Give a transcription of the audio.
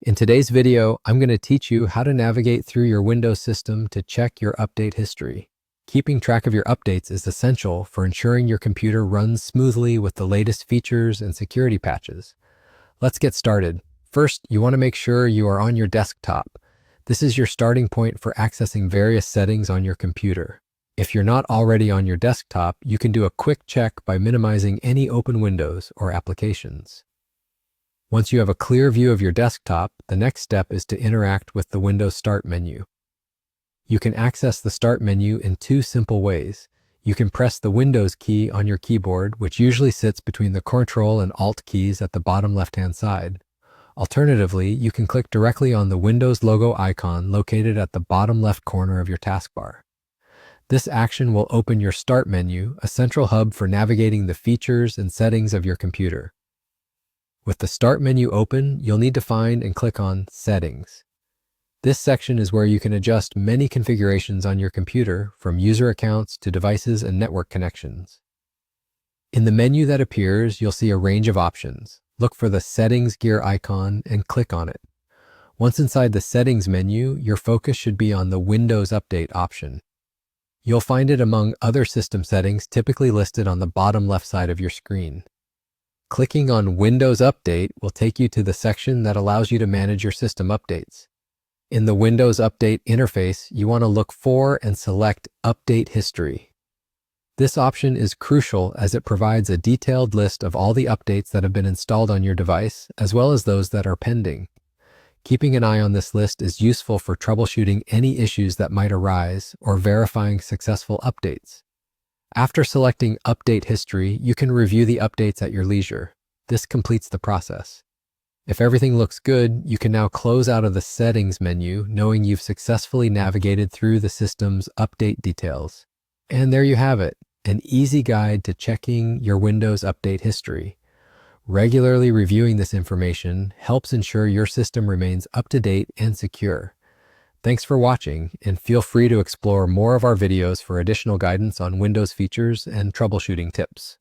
In today's video, I'm going to teach you how to navigate through your Windows system to check your update history. Keeping track of your updates is essential for ensuring your computer runs smoothly with the latest features and security patches. Let's get started. First, you want to make sure you are on your desktop. This is your starting point for accessing various settings on your computer. If you're not already on your desktop, you can do a quick check by minimizing any open windows or applications. Once you have a clear view of your desktop, the next step is to interact with the Windows Start menu. You can access the Start menu in two simple ways. You can press the Windows key on your keyboard, which usually sits between the Ctrl and Alt keys at the bottom left-hand side. Alternatively, you can click directly on the Windows logo icon located at the bottom left corner of your taskbar. This action will open your Start menu, a central hub for navigating the features and settings of your computer. With the Start menu open, you'll need to find and click on Settings. This section is where you can adjust many configurations on your computer, from user accounts to devices and network connections. In the menu that appears, you'll see a range of options. Look for the Settings gear icon and click on it. Once inside the Settings menu, your focus should be on the Windows Update option. You'll find it among other system settings typically listed on the bottom left side of your screen. Clicking on Windows Update will take you to the section that allows you to manage your system updates. In the Windows Update interface, you want to look for and select Update History. This option is crucial as it provides a detailed list of all the updates that have been installed on your device, as well as those that are pending. Keeping an eye on this list is useful for troubleshooting any issues that might arise or verifying successful updates. After selecting Update History, you can review the updates at your leisure. This completes the process. If everything looks good, you can now close out of the Settings menu, knowing you've successfully navigated through the system's update details. And there you have it, an easy guide to checking your Windows Update history. Regularly reviewing this information helps ensure your system remains up to date and secure. Thanks for watching, and feel free to explore more of our videos for additional guidance on Windows features and troubleshooting tips.